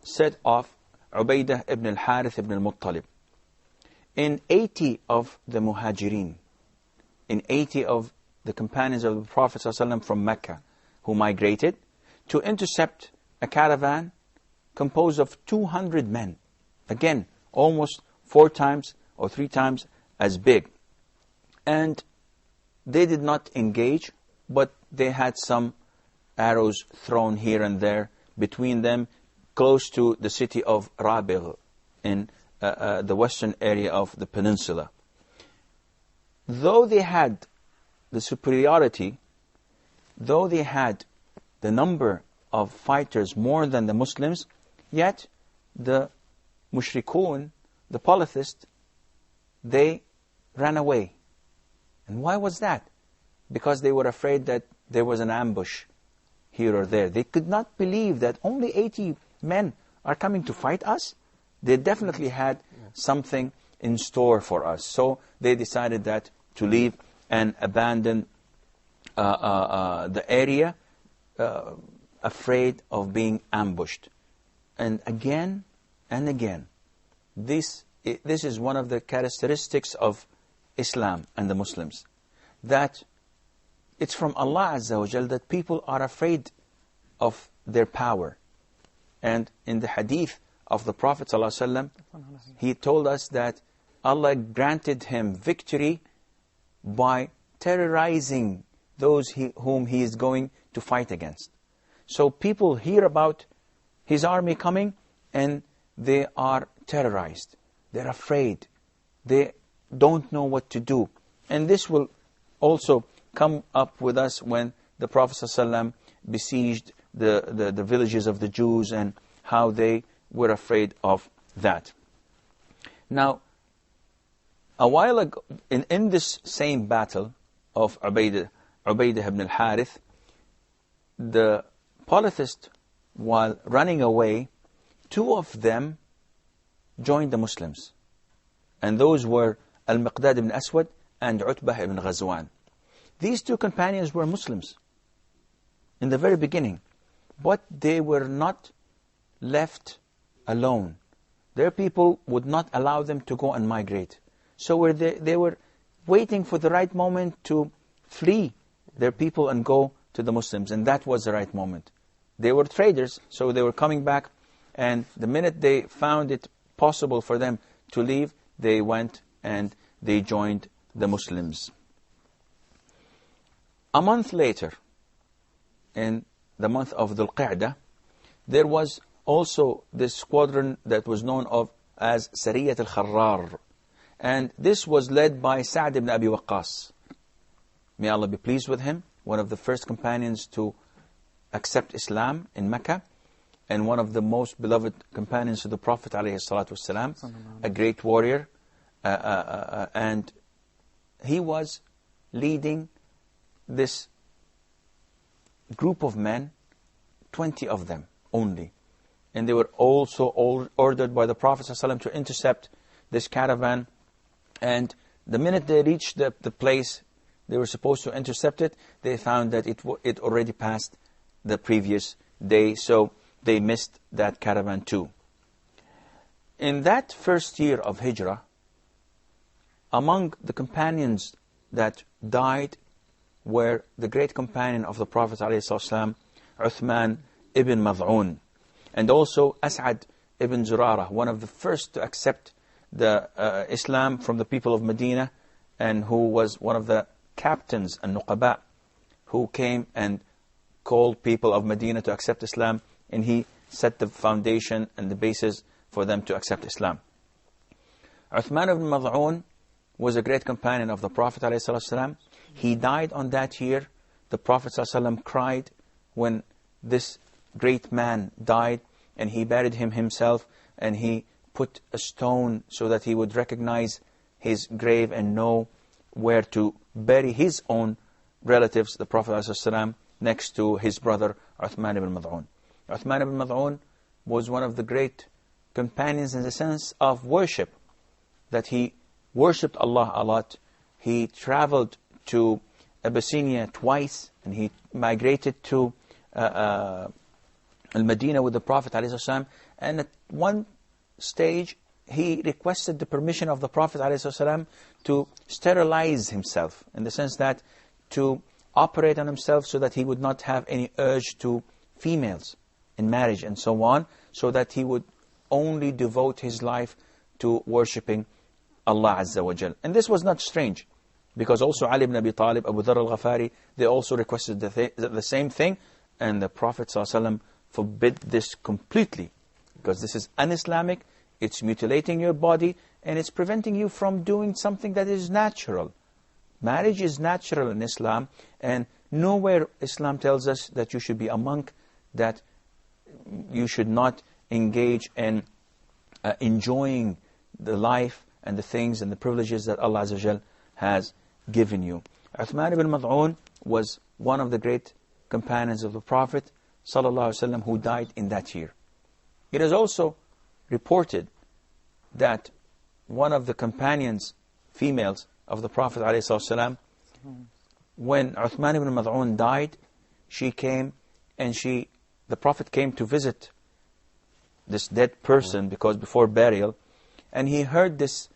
set off Ubaidah ibn al-Harith ibn al-Muttalib. In 80 of the Muhajirin, in 80 of the companions of the Prophet ﷺ from Mecca who migrated to intercept a caravan composed of 200 men. Again, almost 4 times or 3 times as big. And they did not engage, but they had some arrows thrown here and there between them, close to the city of Rabigh in the western area of the peninsula. Though they had the superiority, though they had the number of fighters more than the Muslims, yet the mushrikun, the polytheists, they ran away. And why was that? Because they were afraid that there was an ambush here or there. They could not believe that only 80 men are coming to fight us. They definitely had something in store for us. So they decided that to leave and abandon the area, afraid of being ambushed. And again, this is one of the characteristics of Islam and the Muslims, that it's from Allah Azza wa Jal that people are afraid of their power. And in the hadith of the Prophet ﷺ, he told us that Allah granted him victory by terrorizing those whom he is going to fight against. So people hear about his army coming and they are terrorized. They're afraid. They don't know what to do. And this will also come up with us when the Prophet ﷺ besieged the villages of the Jews and how they were afraid of that. Now, a while ago, in this same battle of Ubaidah ibn al-Harith, the polytheists, while running away, 2 of them joined the Muslims. And those were Al-Miqdad ibn Aswad and Utbah ibn Ghazwan. These 2 companions were Muslims in the very beginning, but they were not left alone. Their people would not allow them to go and migrate. So they were waiting for the right moment to flee their people and go to the Muslims. And that was the right moment. They were traders, so they were coming back. And the minute they found it possible for them to leave, they went and they joined the Muslims. A month later, in the month of Dhul Qa'dah, there was also this squadron that was known as Sariyat al-Kharrar. And this was led by Sa'd ibn Abi Waqqas. May Allah be pleased with him, one of the first companions to accept Islam in Mecca, and one of the most beloved companions of the Prophet ﷺ, a great warrior. And he was leading this group of men, 20 of them only. And they were also ordered by the Prophet ﷺ to intercept this caravan. And the minute they reached the place they were supposed to intercept it, they found that it already passed the previous day. So they missed that caravan too. In that first year of Hijrah, among the companions that died were the great companion of the Prophet ﷺ, Uthman ibn Mad'un, and also As'ad ibn Zurara, one of the first to accept the Islam from the people of Medina, and who was one of the captains and nuqaba who came and called people of Medina to accept Islam, and he set the foundation and the basis for them to accept Islam. Uthman ibn Mad'un was a great companion of the Prophet ﷺ. He died on that year. The Prophet ﷺ cried when this great man died, and he buried him himself, and he put a stone so that he would recognize his grave and know where to bury his own relatives, the Prophet ﷺ, next to his brother Uthman ibn Mad'un. Uthman ibn Mad'un was one of the great companions in the sense of worship, that he worshipped Allah a lot. He traveled to Abyssinia twice, and he migrated to Al-Madinah with the Prophet ﷺ, And at one stage, he requested the permission of the Prophet ﷺ to sterilize himself, in the sense that to operate on himself so that he would not have any urge to females in marriage and so on, so that he would only devote his life to worshipping Allah Azza wa Jal. And this was not strange, because also Ali ibn Abi Talib, Abu Dharr al-Ghafari, they also requested the same thing, and the Prophet ﷺ forbid this completely, because this is un-Islamic, it's mutilating your body, and it's preventing you from doing something that is natural. Marriage is natural in Islam, and nowhere Islam tells us that you should be a monk, that you should not engage in enjoying the life and the things and the privileges that Allah Azza wa Jal has given you. Uthman ibn Mad'un was one of the great companions of the Prophet ﷺ who died in that year. It is also reported that one of the companions, females of the Prophet ﷺ, when Uthman ibn Mad'un died, she came and the Prophet came to visit this dead person, because before burial, and he heard this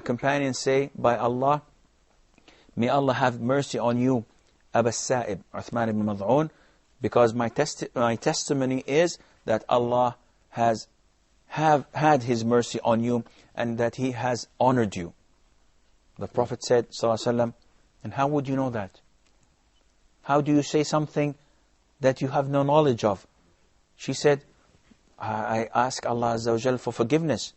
companion say, by Allah, may Allah have mercy on you, Aba Sa'ib, Uthman ibn Mad'un, because my testimony is that Allah has had His mercy on you, and that He has honored you. The Prophet said, sallallahu alaihi wasallam, and how would you know that? How do you say something that you have no knowledge of? She said, I ask Allah Azza wa Jal for forgiveness.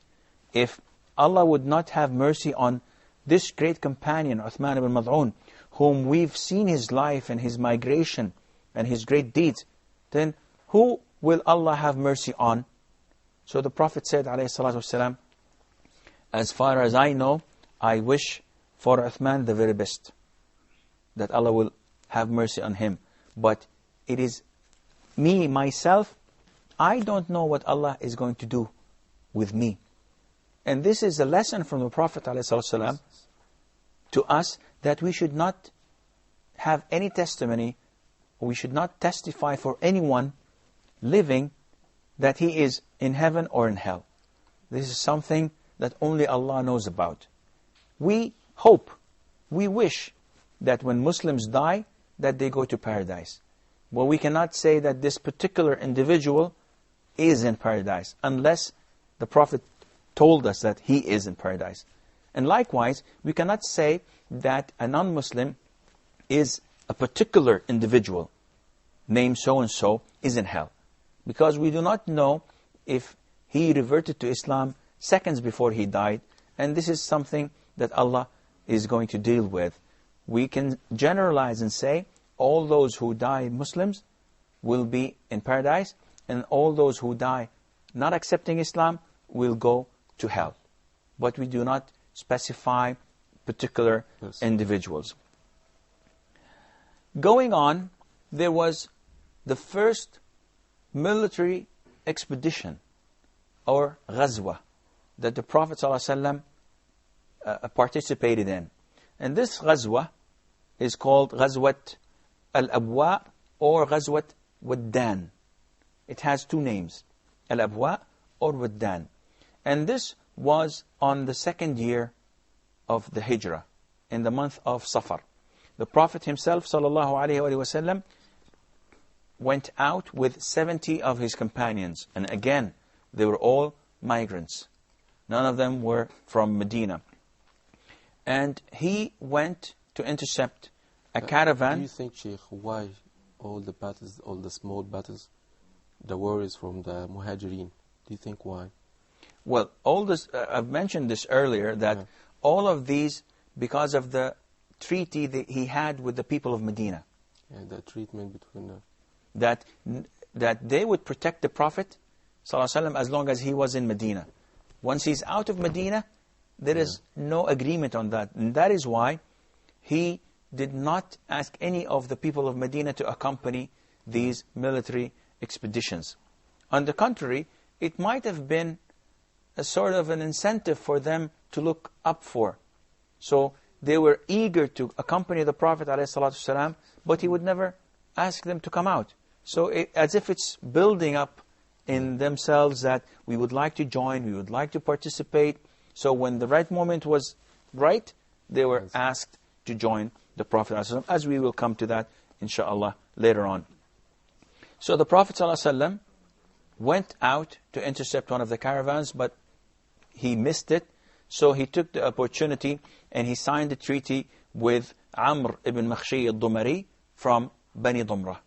If Allah would not have mercy on this great companion, Uthman ibn Mad'un, whom we've seen his life and his migration and his great deeds, then who will Allah have mercy on? So the Prophet said, alayhi salatu wasalam, as far as I know, I wish for Uthman the very best, that Allah will have mercy on him. But it is me, myself, I don't know what Allah is going to do with me. And this is a lesson from the Prophet ﷺ to us, that we should not have any testimony, we should not testify for anyone living that he is in heaven or in hell. This is something that only Allah knows about. We hope, we wish that when Muslims die, that they go to paradise. But we cannot say that this particular individual is in paradise, unless the Prophet told us that he is in paradise. And likewise, we cannot say that a non-Muslim is a particular individual, named so-and-so, is in hell. Because we do not know if he reverted to Islam seconds before he died, and this is something that Allah is going to deal with. We can generalize and say, all those who die Muslims will be in paradise, and all those who die not accepting Islam will go to hell. But we do not specify particular individuals. Going on, there was the first military expedition, or ghazwa, that the Prophet ﷺ participated in. And this ghazwa is called Ghazwat al-Abwa or Ghazwat Waddan. It has two names, Al-Abwa or Waddan. And this was on the second year of the Hijrah, in the month of Safar. The Prophet himself, sallallahu alaihi wasallam, went out with 70 of his companions. And again, they were all migrants. None of them were from Medina. And he went to intercept a caravan. Do you think, Sheikh, why all the battles, all the small battles, the war is from the Muhajirin? Do you think why? Well, all this, I've mentioned this earlier, that all of these, because of the treaty that he had with the people of Medina. And the treatment between that they would protect the Prophet ﷺ as long as he was in Medina. Once he's out of Medina, there is no agreement on that. And that is why he did not ask any of the people of Medina to accompany these military expeditions. On the contrary, it might have been a sort of an incentive for them to look up for. So they were eager to accompany the Prophet ﷺ, but he would never ask them to come out. So as if it's building up in themselves that we would like to join, we would like to participate. So when the right moment was right, they were asked to join the Prophet ﷺ, as we will come to that, inshallah, later on. So the Prophet ﷺ went out to intercept one of the caravans, but he missed it. So he took the opportunity and he signed a treaty with Amr ibn Makhshi al-Dumari from Bani Dumrah.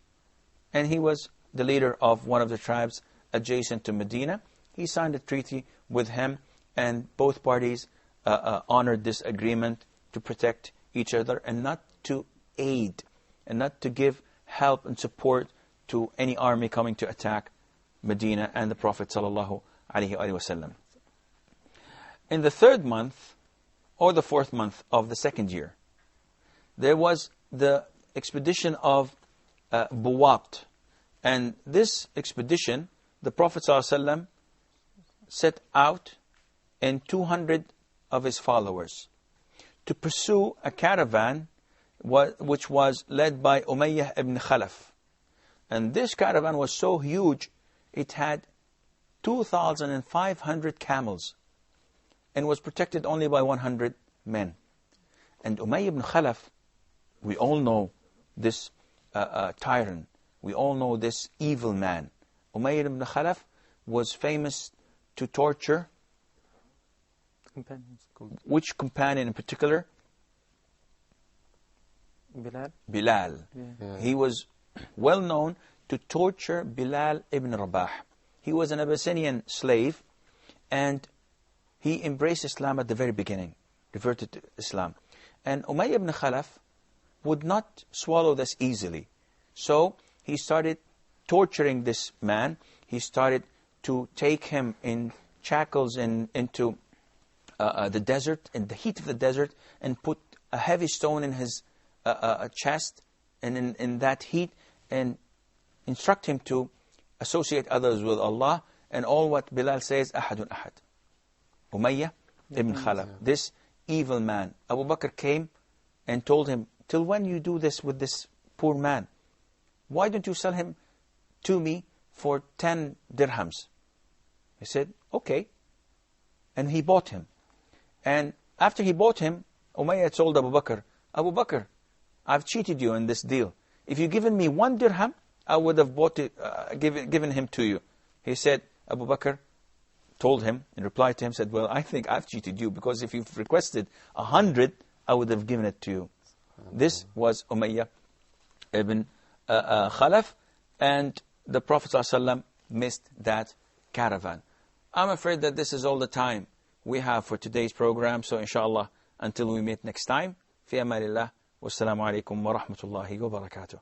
And he was the leader of one of the tribes adjacent to Medina. He signed a treaty with him, and both parties honored this agreement to protect each other and not to aid and not to give help and support to any army coming to attack Medina and the Prophet sallallahu alaihi wasallam. In the 3rd month or the 4th month of the 2nd year, there was the expedition of Buwat. And this expedition, the Prophet ﷺ set out and 200 of his followers to pursue a caravan which was led by Umayyah ibn Khalaf. And this caravan was so huge, it had 2,500 camels and was protected only by 100 men. And Umayyah ibn Khalaf, we all know this tyrant. We all know this evil man. Umayyah ibn Khalaf was famous to torture. Companions. Which companion in particular? Bilal. Bilal. Yeah. He was well known to torture Bilal ibn Rabah. He was an Abyssinian slave, and he embraced Islam at the very beginning, reverted to Islam. And Umayyah ibn Khalaf would not swallow this easily. So he started torturing this man. He started to take him in shackles into the desert, in the heat of the desert, and put a heavy stone in his chest, and in that heat, and instruct him to associate others with Allah, and all what Bilal says, Ahadun Ahad. Umayyah ibn Khalaf, this evil man. Abu Bakr came and told him, till when you do this with this poor man? Why don't you sell him to me for 10 dirhams? He said, okay. And he bought him. And after he bought him, Umayyah told Abu Bakr, I've cheated you in this deal. If you'd given me 1 dirham, I would have given him to you. He said, Abu Bakr told him, in reply to him, said, well, I think I've cheated you, because if you've requested 100, I would have given it to you. This was Umayyah ibn Khalaf, and the Prophet ﷺ missed that caravan. I'm afraid that this is all the time we have for today's program. So inshallah, until we meet next time, fi amalillah, wassalamu alaikum wa rahmatullahi wa barakatuh.